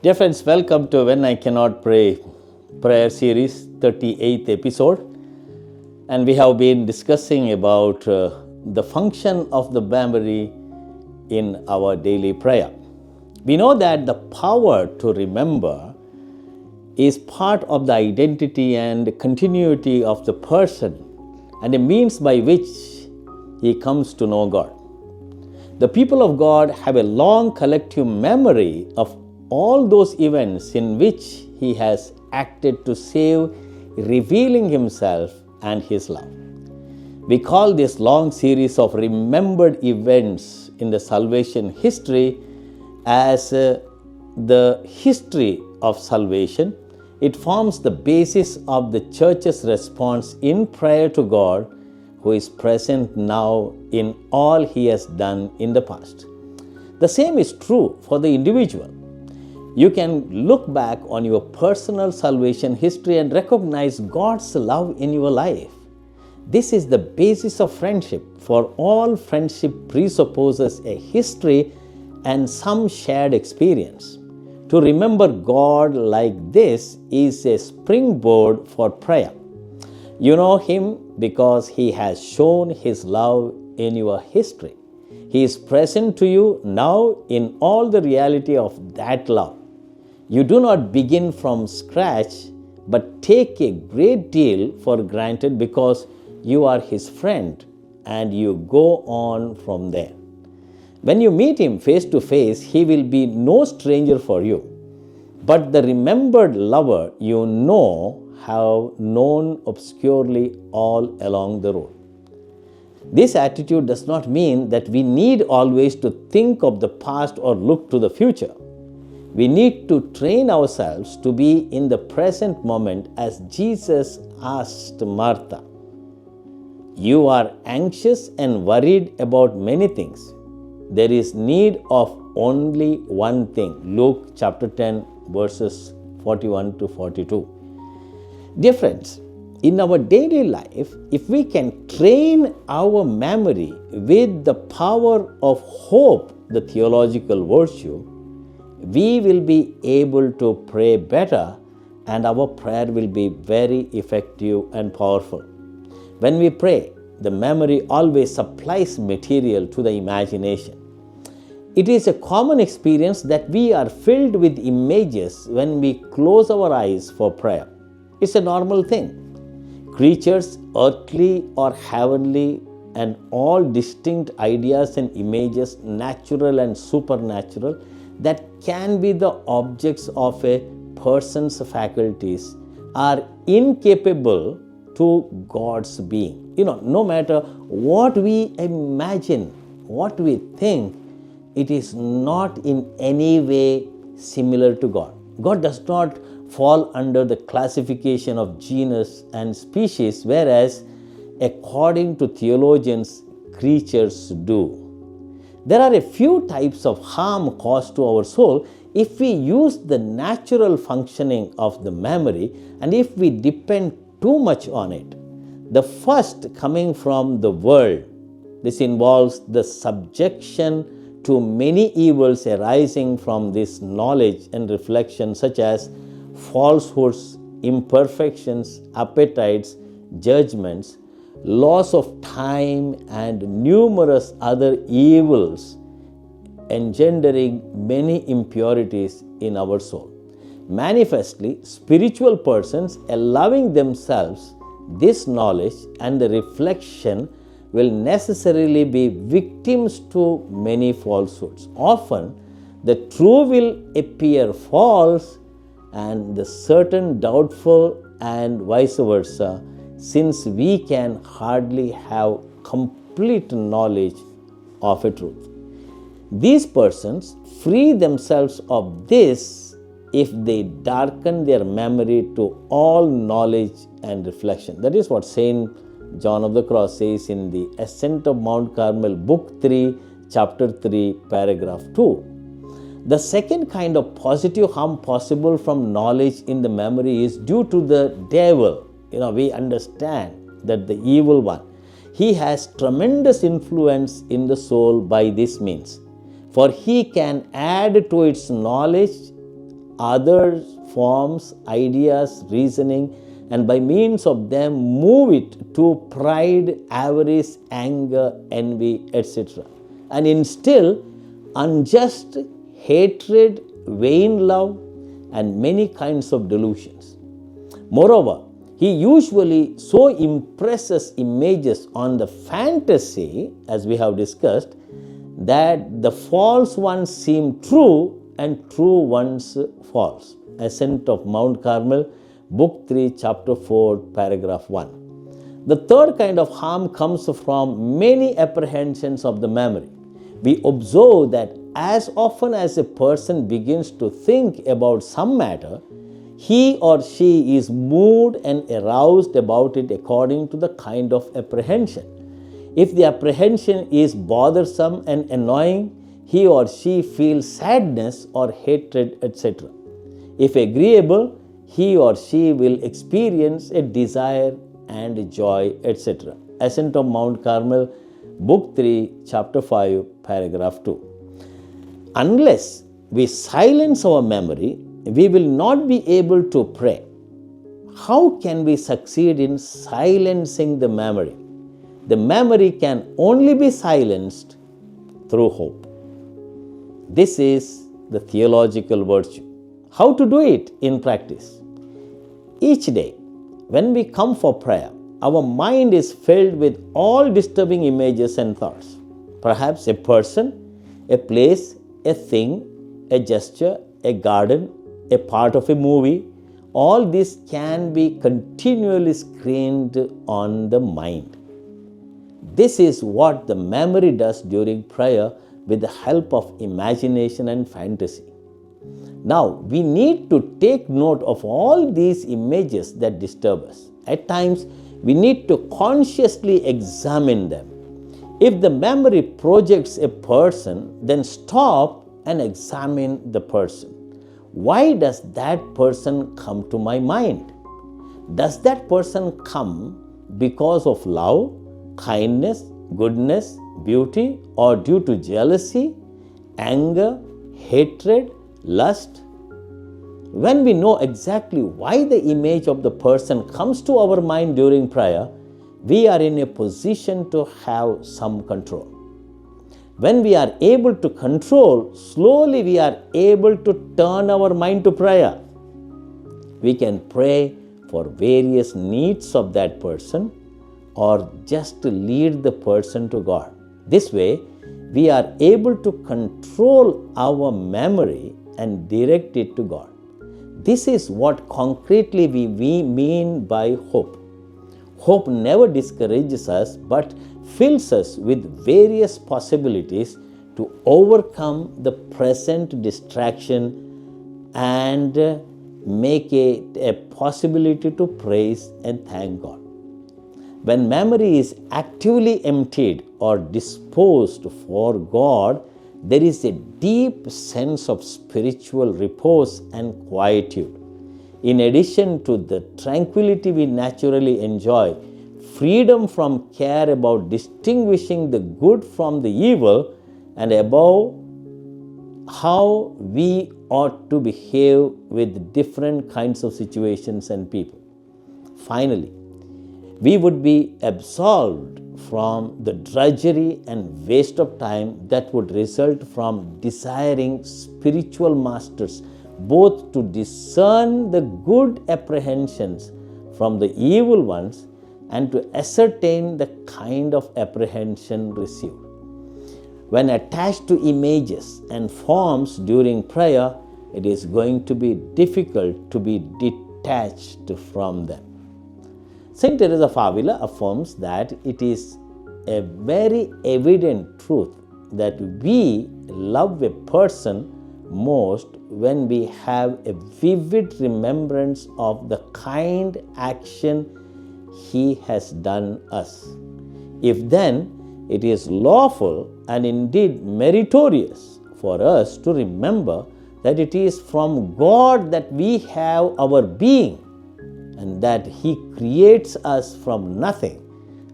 Dear friends, welcome to When I Cannot Pray prayer series, 38th episode. And we have been discussing about the function of the memory in our daily prayer. We know that the power to remember is part of the identity and continuity of the person and a means by which he comes to know God. The people of God have a long collective memory of all those events in which he has acted to save, revealing himself and his love. We call this long series of remembered events in the salvation history as the history of salvation. It forms the basis of the church's response in prayer to God, who is present now in all he has done in the past. The same is true for the individual. You can look back on your personal salvation history and recognize God's love in your life. This is the basis of friendship, for all friendship presupposes a history and some shared experience. To remember God like this is a springboard for prayer. You know Him because He has shown His love in your history. He is present to you now in all the reality of that love. You do not begin from scratch, but take a great deal for granted because you are His friend and you go on from there. When you meet Him face to face, He will be no stranger for you. But the remembered lover you know have known obscurely all along the road. This attitude does not mean that we need always to think of the past or look to the future. We need to train ourselves to be in the present moment as Jesus asked Martha, "You are anxious and worried about many things. There is need of only one thing." Luke chapter 10 verses 41 to 42. Dear friends, in our daily life, if we can train our memory with the power of hope, the theological virtue, we will be able to pray better and our prayer will be very effective and powerful. When we pray, the memory always supplies material to the imagination. It is a common experience that we are filled with images when we close our eyes for prayer. It's a normal thing. Creatures, earthly or heavenly, and all distinct ideas and images, natural and supernatural, that can be the objects of a person's faculties, are incapable to God's being. No matter what we imagine, what we think, it is not in any way similar to God. God does not fall under the classification of genus and species, whereas according to theologians, creatures do. There are a few types of harm caused to our soul if we use the natural functioning of the memory and if we depend too much on it. The first coming from the world. This involves the subjection to many evils arising from this knowledge and reflection, such as falsehoods, imperfections, appetites, judgments, loss of time, and numerous other evils, engendering many impurities in our soul. Manifestly, spiritual persons allowing themselves this knowledge and the reflection will necessarily be victims to many falsehoods. Often, the true will appear false and the certain doubtful, and vice versa, since we can hardly have complete knowledge of a truth. These persons free themselves of this if they darken their memory to all knowledge and reflection. That is what Saint John of the Cross says in the Ascent of Mount Carmel, Book 3, Chapter 3, Paragraph 2. The second kind of positive harm possible from knowledge in the memory is due to the devil. We understand that the evil one, he has tremendous influence in the soul by this means. For he can add to its knowledge others' forms, ideas, reasoning, and by means of them move it to pride, avarice, anger, envy, etc., and instill unjust hatred, vain love, and many kinds of delusions. Moreover, he usually so impresses images on the fantasy, as we have discussed, that the false ones seem true and true ones false. Ascent of Mount Carmel, Book 3, Chapter 4, Paragraph 1. The third kind of harm comes from many apprehensions of the memory. We observe that as often as a person begins to think about some matter, he or she is moved and aroused about it according to the kind of apprehension. If the apprehension is bothersome and annoying, he or she feels sadness or hatred, etc. If agreeable, he or she will experience a desire and joy, etc. Ascent of Mount Carmel, Book 3, Chapter 5, Paragraph 2. Unless we silence our memory, we will not be able to pray. How can we succeed in silencing the memory? The memory can only be silenced through hope. This is the theological virtue. How to do it in practice? Each day, when we come for prayer, our mind is filled with all disturbing images and thoughts. Perhaps a person, a place, a thing, a gesture, a garden, a part of a movie, all this can be continually screened on the mind. This is what the memory does during prayer with the help of imagination and fantasy. Now, we need to take note of all these images that disturb us. At times, we need to consciously examine them. If the memory projects a person, then stop and examine the person. Why does that person come to my mind? Does that person come because of love, kindness, goodness, beauty, or due to jealousy, anger, hatred, lust? When we know exactly why the image of the person comes to our mind during prayer, we are in a position to have some control. When we are able to control, slowly we are able to turn our mind to prayer. We can pray for various needs of that person or just to lead the person to God. This way, we are able to control our memory and direct it to God. This is what concretely we mean by hope. Hope never discourages us but fills us with various possibilities to overcome the present distraction and make it a possibility to praise and thank God. When memory is actively emptied or disposed for God, there is a deep sense of spiritual repose and quietude. In addition to the tranquility we naturally enjoy, freedom from care about distinguishing the good from the evil, and above how we ought to behave with different kinds of situations and people. Finally, we would be absolved from the drudgery and waste of time that would result from desiring spiritual masters, both to discern the good apprehensions from the evil ones and to ascertain the kind of apprehension received. When attached to images and forms during prayer, it is going to be difficult to be detached from them. Saint Teresa of Avila affirms that it is a very evident truth that we love a person most when we have a vivid remembrance of the kind action he has done us. If then it is lawful and indeed meritorious for us to remember that it is from God that we have our being, and that He creates us from nothing,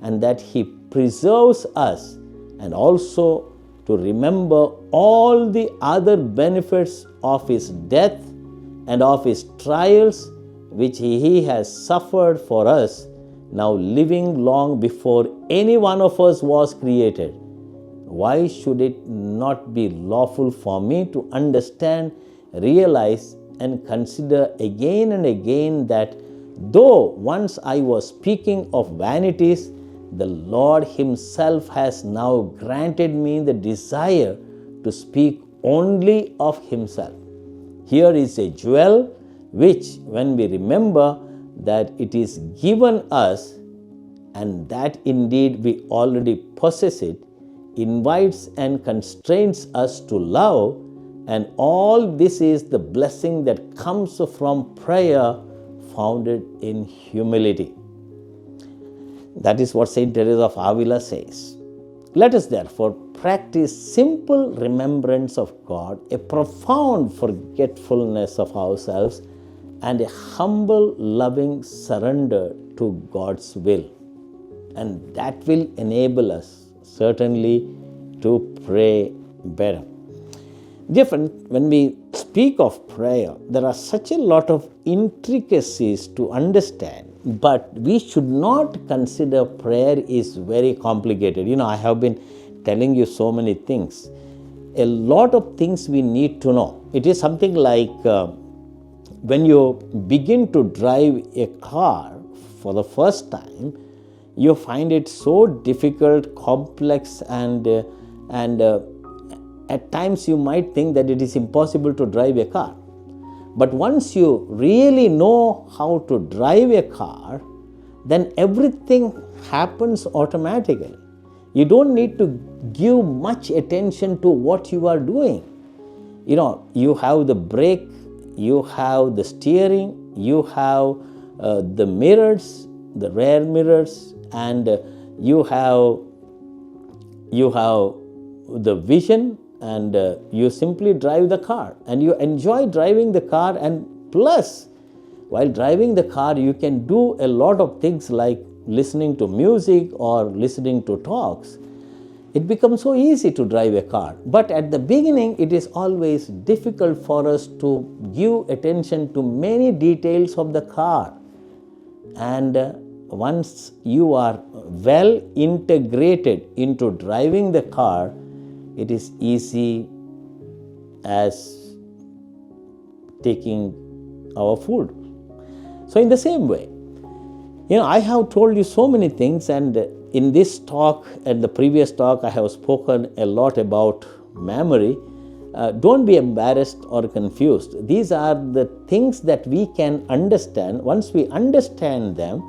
and that He preserves us, and also to remember all the other benefits of His death, and of his trials which he has suffered for us, now living long before any one of us was created. Why should it not be lawful for me to understand, realize, and consider again and again that though once I was speaking of vanities, the Lord himself has now granted me the desire to speak only of himself. Here is a jewel which, when we remember that it is given us and that indeed we already possess it, invites and constrains us to love, and all this is the blessing that comes from prayer founded in humility. That is what Saint Teresa of Avila says. Let us therefore practice simple remembrance of God, a profound forgetfulness of ourselves, and a humble, loving surrender to God's will. And that will enable us certainly to pray better. Dear friend, when we speak of prayer, there are such a lot of intricacies to understand, but we should not consider prayer is very complicated. I have been telling you so many things. A lot of things we need to know. It is something like when you begin to drive a car for the first time, you find it so difficult, complex, and at times you might think that it is impossible to drive a car. But once you really know how to drive a car, then everything happens automatically. You don't need to give much attention to what you are doing. You have the brake, you have the steering, you have the mirrors, the rear mirrors, and you have the vision, and you simply drive the car and you enjoy driving the car. And plus, while driving the car, you can do a lot of things like listening to music or listening to talks. It becomes so easy to drive a car. But at the beginning, it is always difficult for us to give attention to many details of the car. And once you are well integrated into driving the car, it is easy as taking our food. So in the same way, I have told you so many things, and in this talk and the previous talk, I have spoken a lot about memory. Don't be embarrassed or confused. These are the things that we can understand. Once we understand them,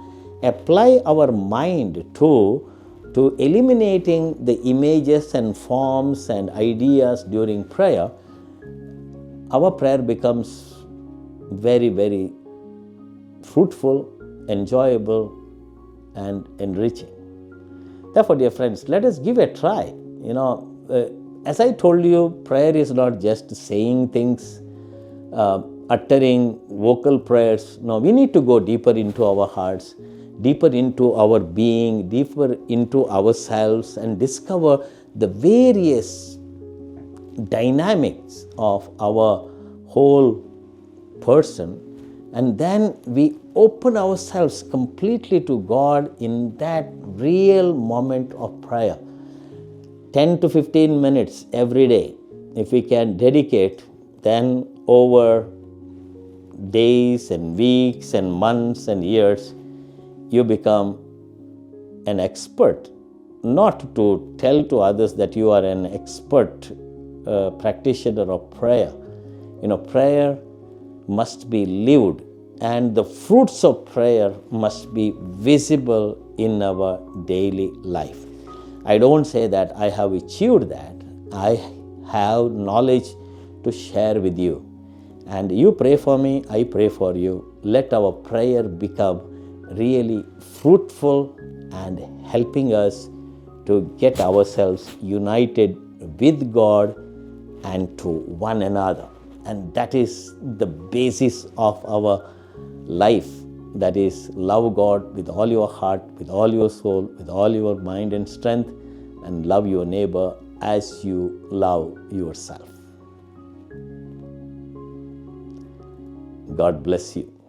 apply our mind to eliminating the images and forms and ideas during prayer, our prayer becomes very, very fruitful, enjoyable, and enriching. Therefore, dear friends, let us give a try. As I told you, prayer is not just saying things, uttering vocal prayers. No, we need to go deeper into our hearts, deeper into our being, deeper into ourselves, and discover the various dynamics of our whole person. And then we open ourselves completely to God in that real moment of prayer. 10 to 15 minutes every day, if we can dedicate, then over days and weeks and months and years, you become an expert. Not to tell to others that you are an expert practitioner of prayer. Prayer must be lived, and the fruits of prayer must be visible in our daily life. I don't say that I have achieved that. I have knowledge to share with you. And you pray for me, I pray for you. Let our prayer become really fruitful and helping us to get ourselves united with God and to one another. And that is the basis of our life. That is, love God with all your heart, with all your soul, with all your mind and strength, and love your neighbor as you love yourself. God bless you.